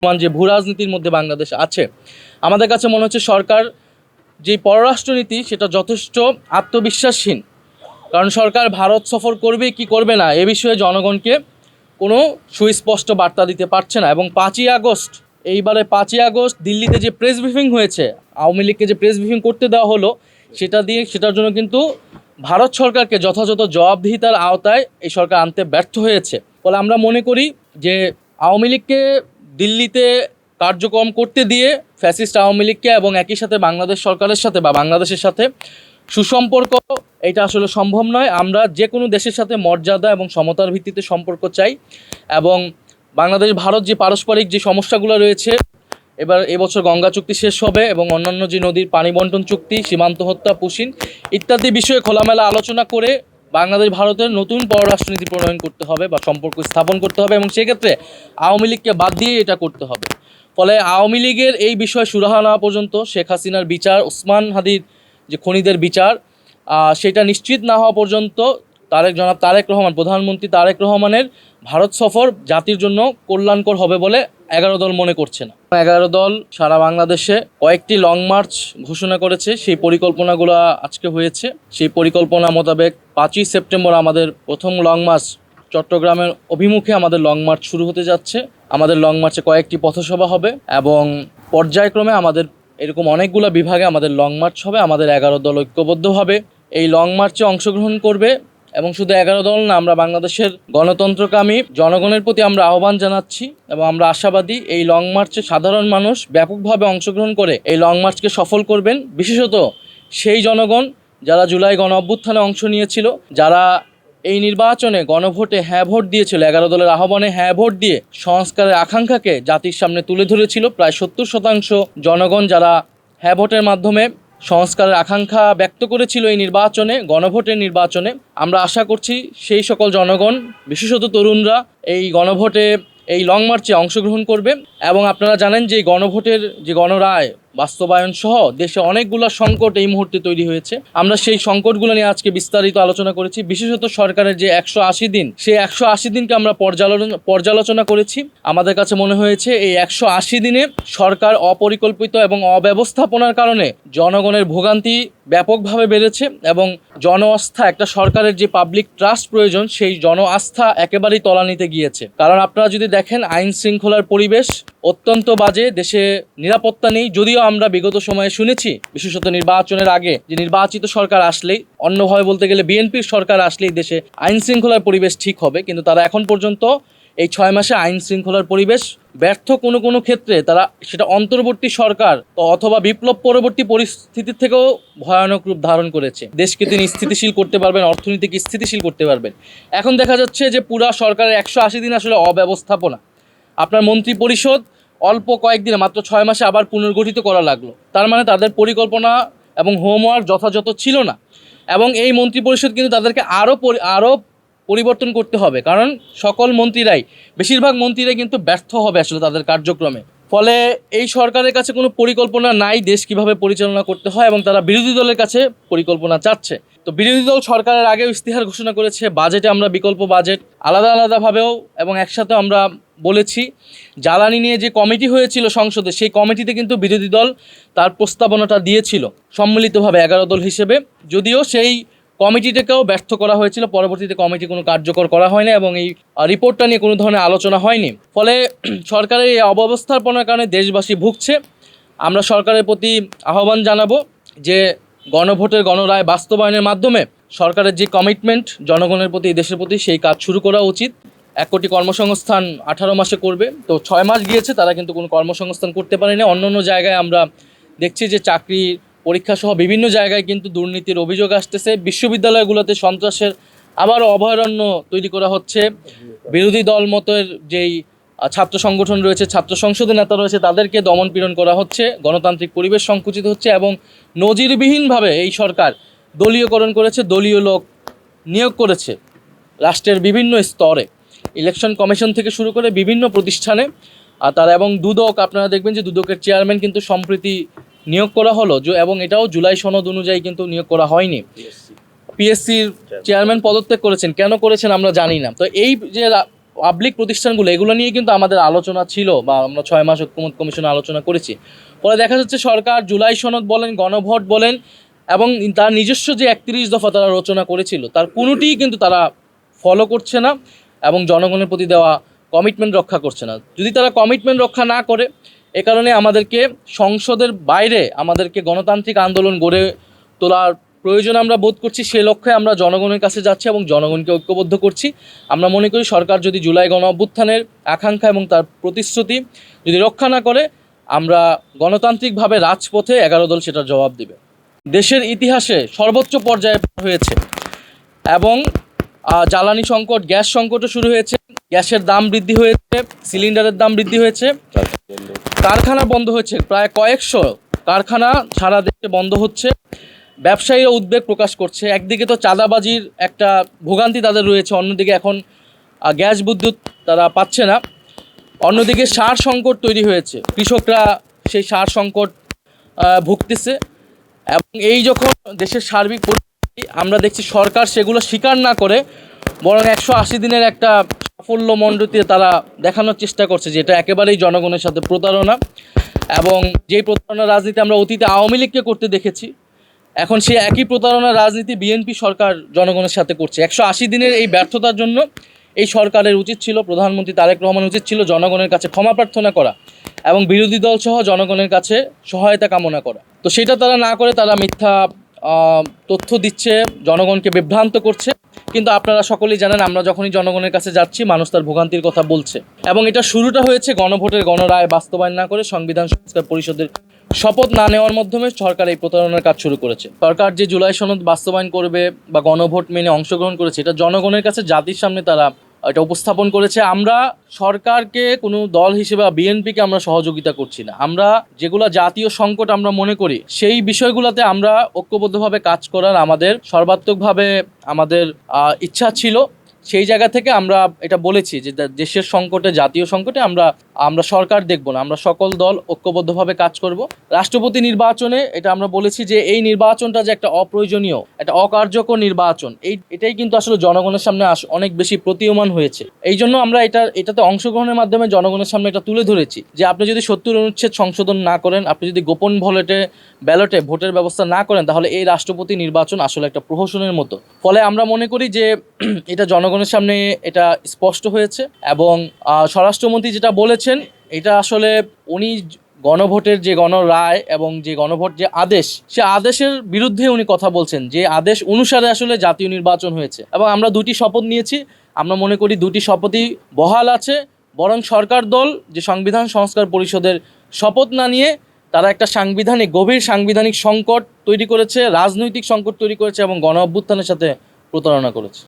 যে ভূ রাজনীতির মধ্যে বাংলাদেশ আছে, আমাদের কাছে মনে হচ্ছে সরকার যে পররাষ্ট্রনীতি সেটা যথেষ্ট আত্মবিশ্বাসহীন। কারণ সরকার ভারত সফর করবে কি করবে না এ বিষয়ে জনগণকে কোনো সুস্পষ্ট বার্তা দিতে পারছে না। এবং 5ই আগস্ট, এইবারে 5ই আগস্ট দিল্লিতে যে প্রেস ব্রিফিং হয়েছে, আওয়ামী লীগকে যে প্রেস ব্রিফিং করতে দেওয়া হলো, সেটার জন্য কিন্তু ভারত সরকারকে যথাযথ জবাবদিহিতার আওতায় এই সরকার আনতে ব্যর্থ হয়েছে। ফলে আমরা মনে করি যে আওয়ামী লীগকে দিল্লিতে কার্যক্রম করতে দিয়ে ফ্যাসিস্ট আওয়ামী লীগকে এবং একই সাথে বাংলাদেশ সরকারের সাথে বা বাংলাদেশের সাথে সুসম্পর্ক, এটা আসলে সম্ভব নয়। আমরা যে কোনো দেশের সাথে মর্যাদা এবং সমতার ভিত্তিতে সম্পর্ক চাই। এবং বাংলাদেশ ভারত যে পারস্পরিক যে সমস্যাগুলো রয়েছে, এবছর গঙ্গা চুক্তি শেষ হবে এবং অন্যান্য যে নদীর পানি বন্টন চুক্তি, সীমান্ত হত্যা, পুশিন ইত্যাদি বিষয়ে খোলামেলা আলোচনা করে বাংলাদেশ ভারতের নতুন পররাষ্ট্রনীতি প্রণয়ন করতে হবে বা সম্পর্ক স্থাপন করতে হবে এবং সেক্ষেত্রে আওয়ামী লীগকে বাদ দিয়ে এটা করতে হবে। ফলে আওয়ামী লীগের এই বিষয়ে সুরাহা না পর্যন্ত, শেখ হাসিনার বিচার, ওসমান হাদির যে খনিদের বিচার, সেটা নিশ্চিত না হওয়া পর্যন্ত জনাব তারেক রহমান, প্রধানমন্ত্রী তারেক রহমানের ভারত সফর জাতির জন্য কল্যাণকর হবে বলে 11 দল মনে করছে না। 11 দল সারা বাংলাদেশে কয়েকটি লং মার্চ ঘোষণা করেছে। সেই পরিকল্পনাগুলো আজকে হয়েছে। সেই পরিকল্পনা মোতাবেক 5ই সেপ্টেম্বর আমাদের প্রথম লং মার্চ চট্টগ্রামের অভিমুখে আমাদের লং মার্চ শুরু হতে যাচ্ছে। আমাদের লং মার্চে কয়েকটি পথসভা হবে এবং পর্যায়ক্রমে আমাদের এরকম অনেকগুলো বিভাগে আমাদের লং মার্চ হবে। আমাদের 11 দল ঐক্যবদ্ধভাবে এই লং মার্চে অংশগ্রহণ করবে এবং শুধু 11 দল না, আমরা বাংলাদেশের গণতন্ত্রকামী জনগণের প্রতি আমরা আহ্বান জানাচ্ছি এবং আমরা আশাবাদী এই লং মার্চে সাধারণ মানুষ ব্যাপকভাবে অংশগ্রহণ করে এই লং মার্চকে সফল করবেন। বিশেষত সেই জনগণ যারা জুলাই গণ অভ্যুত্থানে অংশ নিয়েছিল, যারা এই নির্বাচনে গণভোটে হ্যাঁ ভোট দিয়েছিল, 11 দলের আহ্বানে হ্যাঁ ভোট দিয়ে সংস্কারের আকাঙ্ক্ষাকে জাতির সামনে তুলে ধরেছিল। প্রায় 70% জনগণ যারা হ্যাঁ ভোটের মাধ্যমে সংস্কারের আকাঙ্ক্ষা ব্যক্ত করেছিল এই নির্বাচনে, গণভোটের নির্বাচনে, আমরা আশা করছি সেই সকল জনগণ, বিশেষত তরুণরা এই গণভোটে, এই লং মার্চে অংশগ্রহণ করবে। এবং আপনারা জানেন যে গণভোটের যে গণরায় বাস্তবায়ন সহ দেশে অনেকগুলো সংকট এই মুহূর্তে তৈরি হয়েছে। আমরা সেই সংকটগুলো নিয়ে আজকে বিস্তারিত আলোচনা করেছি। বিশেষত সরকারের যে 180 দিন, সেই 180 দিনকে আমরা পর্যালোচনা করেছি। আমাদের কাছে মনে হয়েছে এই 180 দিনে সরকার অপরিকল্পিত এবং অব্যবস্থাপনার কারণে জনগণের ভোগান্তি ব্যাপকভাবে বেড়েছে এবং জন আস্থা, একটা সরকারের যে পাবলিক ট্রাস্ট প্রয়োজন, সেই জন আস্থা একেবারেই তলানিতে গিয়েছে। কারণ আপনারা যদি দেখেন আইন শৃঙ্খলার পরিবেশ অত্যন্ত বাজে, দেশে নিরাপত্তা নেই। যদিও আমরা বিগত সময়ে শুনেছি, বিশেষত নির্বাচনের আগে, যে নির্বাচিত সরকার আসলেই, অন্যভাবে বলতে গেলে বিএনপির সরকার আসলেই দেশে আইন শৃঙ্খলার পরিবেশ ঠিক হবে, কিন্তু তারা এখন পর্যন্ত এই 6 মাসে আইন শৃঙ্খলার পরিবেশ ব্যর্থ। কোনো ক্ষেত্রে তারা সেটা অন্তর্বর্তী সরকার অথবা বিপ্লব পরবর্তী পরিস্থিতির থেকেও ভয়ানক রূপ ধারণ করেছে। দেশকে তিনি স্থিতিশীল করতে পারবেন, অর্থনীতিকে স্থিতিশীল করতে পারবেন। এখন দেখা যাচ্ছে যে পুরা সরকারের 180 দিন আসলে অব্যবস্থাপনা। আপনার মন্ত্রী পরিষদ অল্প কয়েকদিনে, মাত্র 6 মাসে আবার পুনর্গঠিত করা লাগলো। তার মানে তাদের পরিকল্পনা এবং হোমওয়ার্ক যথাযথ ছিল না। এবং এই মন্ত্রী পরিষদ কিন্তু তাদেরকে আরও পরিবর্তন করতে হবে, কারণ সকল মন্ত্রীরাই, বেশিরভাগ মন্ত্রীরাই কিন্তু ব্যর্থ হবে আসলে তাদের কার্যক্রমে। ফলে এই সরকারের কাছে কোনো পরিকল্পনা নাই দেশ কিভাবে পরিচালনা করতে হয়, এবং তারা বিরোধী দলের কাছে পরিকল্পনা চাচ্ছে। তো বিরোধী দল সরকারের আগেও ইস্তিহার ঘোষণা করেছে, বাজেটে আমরা বিকল্প বাজেট আলাদাভাবেও এবং একসাথেও আমরা বলেছি। জ্বালানি নিয়ে যে কমিটি হয়েছিল সংসদে, সেই কমিটিতে কিন্তু বিরোধী দল তার প্রস্তাবনাটা দিয়েছিল সম্মিলিতভাবে 11 দল হিসেবে। যদিও সেই কমিটিটাকেও ব্যর্থ করা হয়েছিল, পরবর্তীতে কমিটি কোনো কার্যকর করা হয়নি এবং এই রিপোর্টটা নিয়ে কোনো ধরনের আলোচনা হয়নি। ফলে সরকারের এই অব্যবস্থাপনার কারণে দেশবাসী ভুগছে। আমরা সরকারের প্রতি আহ্বান জানাবো যে গণভোটের গণরায় বাস্তবায়নের মাধ্যমে সরকারের যে কমিটমেন্ট জনগণের প্রতি, দেশের প্রতি, সেই কাজ শুরু করা উচিত। 1 কোটি কর্মসংস্থান 18 মাসে করবে, তো 6 মাস গিয়েছে, তারা কিন্তু কোনো কর্মসংস্থান করতে পারেনি। অন্য জায়গায় আমরা দেখছি যে চাকরি পরীক্ষা সহ বিভিন্ন জায়গায় কিন্তু দুর্নীতির অভিযোগ আসতেছে। বিশ্ববিদ্যালয়গুলোতে সন্ত্রাসের আবারও অভয়ারণ্য তৈরি করা হচ্ছে। বিরোধী দল মতের যেই ছাত্র সংগঠন রয়েছে, ছাত্র সংসদের নেতা রয়েছে, তাদেরকে দমন পীড়ন করা হচ্ছে। গণতান্ত্রিক পরিবেশ সংকুচিত হচ্ছে এবং নজিরবিহীনভাবে এই সরকার দলীয়করণ করেছে, দলীয় লোক নিয়োগ করেছে রাষ্ট্রের বিভিন্ন স্তরে, ইলেকশন কমিশন থেকে শুরু করে বিভিন্ন প্রতিষ্ঠানে। তারা এবং দুদক, আপনারা দেখবেন যে দুদকের চেয়ারম্যান কিন্তু সম্প্রতি নিয়োগ করা হলো, এবং এটাও জুলাই সনদ অনুযায়ী কিন্তু নিয়োগ করা হয়নি। পিএসসির চেয়ারম্যান পদত্যাগ করেছেন, কেন করেছেন আমরা জানি না। তো এই যে পাবলিক প্রতিষ্ঠানগুলো এগুলো নিয়ে কিন্তু আমাদের আলোচনা ছিল, বা আমরা 6 মাস ঐক্যমত্য কমিশনে আলোচনা করেছি। ফলে দেখা যাচ্ছে সরকার জুলাই সনদ বলেন, গণভোট বলেন, এবং তার নিজস্ব যে 31 দফা তারা রচনা করেছিল তার কোনোটিই কিন্তু তারা ফলো করছে না এবং জনগণের প্রতি দেওয়া কমিটমেন্ট রক্ষা করছে না। যদি তারা কমিটমেন্ট রক্ষা না করে, এ কারণে আমাদেরকে সংসদের বাইরে আমাদেরকে গণতান্ত্রিক আন্দোলন গড়ে তোলার প্রয়োজন আমরা বোধ করছি। সে লক্ষ্যে আমরা জনগণের কাছে যাচ্ছি এবং জনগণকে ঐক্যবদ্ধ করছি। আমরা মনে করি সরকার যদি জুলাই গণ অভ্যুত্থানের আকাঙ্ক্ষা এবং তার প্রতিশ্রুতি যদি রক্ষা না করে, আমরা গণতান্ত্রিকভাবে রাজপথে 11 দল সেটার জবাব দেবে। দেশের ইতিহাসে সর্বোচ্চ পর্যায়ে হয়েছে এবং জ্বালানি সংকট, গ্যাস সংকটও শুরু হয়েছে, গ্যাসের দাম বৃদ্ধি হয়েছে, সিলিন্ডারের দাম বৃদ্ধি হয়েছে, কারখানা বন্ধ হয়েছে, প্রায় কয়েকশো কারখানা সারা দেশে বন্ধ হচ্ছে। ব্যবসায়ীরা উদ্বেগ প্রকাশ করছে। একদিকে তো চাঁদাবাজির একটা ভোগান্তি তাদের রয়েছে, অন্যদিকে এখন গ্যাস বিদ্যুৎ তারা পাচ্ছে না। অন্যদিকে সার সংকট তৈরি হয়েছে, কৃষকরা সেই সার সংকট ভুগতেছে। এবং এই যখন দেশের সার্বিক পরিস্থিতি আমরা দেখছি সরকার সেগুলো স্বীকার না করে বরং 180 দিনের একটা সাফল্যমণ্ডিত তারা দেখানোর চেষ্টা করছে, যেটা একেবারেই জনগণের সাথে প্রতারণা। এবং যেই প্রতারণা রাজনীতি আমরা অতীতে আওয়ামী লীগকে করতে দেখেছি, এখন সেই একই প্রতারণা রাজনীতি বিএনপি সরকার জনগণের সাথে করছে। 180 দিনের এই ব্যর্থতার জন্য এই সরকারের উচিত ছিল, প্রধানমন্ত্রী তারেক রহমান উচিত ছিল জনগণের কাছে ক্ষমা প্রার্থনা করা এবং বিরোধী দল সহ জনগণের কাছে সহায়তা কামনা করা। তো সেটা তারা না করে তারা মিথ্যা তথ্য দিচ্ছে, জনগণকে বিভ্রান্ত করছে। কিন্তু আপনারা সকলেই জানেন, আমরা যখনই জনগণের কাছে যাচ্ছি মানুষ তার ভোগান্তির কথা বলছে। এবং এটা শুরুটা হয়েছে গণভোটের গণরায় বাস্তবায়ন না করে, সংবিধান সংস্কার পরিষদের শপথ না নেওয়ার মাধ্যমে সরকার এই প্রতারণার কাজ শুরু করেছে। সরকার যে জুলাই সনদ বাস্তবায়ন করবে বা গণভোট মেনে অংশগ্রহণ করেছে, এটা জনগণের কাছে জাতির সামনে তারা এটা উপস্থাপন করেছে। আমরা সরকারকে কোনো দল হিসেবে বা বিএনপিকে আমরা সহযোগিতা করছি না। আমরা যেগুলো জাতীয় সংকট আমরা মনে করি সেই বিষয়গুলোতে আমরা ঐক্যবদ্ধভাবে কাজ করার আমাদের সর্বাত্মকভাবে আমাদের ইচ্ছা ছিল। সেই জায়গা থেকে আমরা এটা বলেছি যে দেশের সংকটে, জাতীয় সংকটে আমরা সরকার দেখব না, আমরা সকল দল ঐক্যবদ্ধভাবে কাজ করব। রাষ্ট্রপতি নির্বাচনে এটা আমরা বলেছি যে এই নির্বাচনটা যে একটা অপ্রয়োজনীয়, একটা অকার্যকর নির্বাচন, এটাই কিন্তু আসলে জনগণের সামনে অনেক বেশি প্রতীয়মান হয়েছে। এই জন্য আমরা এটাতে অংশগ্রহণের মাধ্যমে জনগণের সামনে এটা তুলে ধরেছি যে আপনি যদি 70 অনুচ্ছেদ সংশোধন না করেন, আপনি যদি গোপন ব্যালটে ভোটের ব্যবস্থা না করেন, তাহলে এই রাষ্ট্রপতি নির্বাচন আসলে একটা প্রহসনের মতো। ফলে আমরা মনে করি যে এটা জনগণের সামনে এটা স্পষ্ট হয়েছে। এবং স্বরাষ্ট্রমন্ত্রী যেটা বলেছেন, এটা আসলে উনি গণভোটের যে গণরায় এবং যে গণভোট যে আদেশ, সে আদেশের বিরুদ্ধে উনি কথা বলছেন, যে আদেশ অনুসারে আসলে জাতীয় নির্বাচন হয়েছে। এবং আমরা 2টি শপথ নিয়েছি, আমরা মনে করি 2টি শপথই বহাল আছে। বরং সরকার দল যে সংবিধান সংস্কার পরিষদের শপথ না নিয়ে তারা একটা গভীর সাংবিধানিক সংকট তৈরি করেছে, রাজনৈতিক সংকট তৈরি করেছে এবং গণ অভ্যুত্থানের সাথে প্রতারণা করেছে।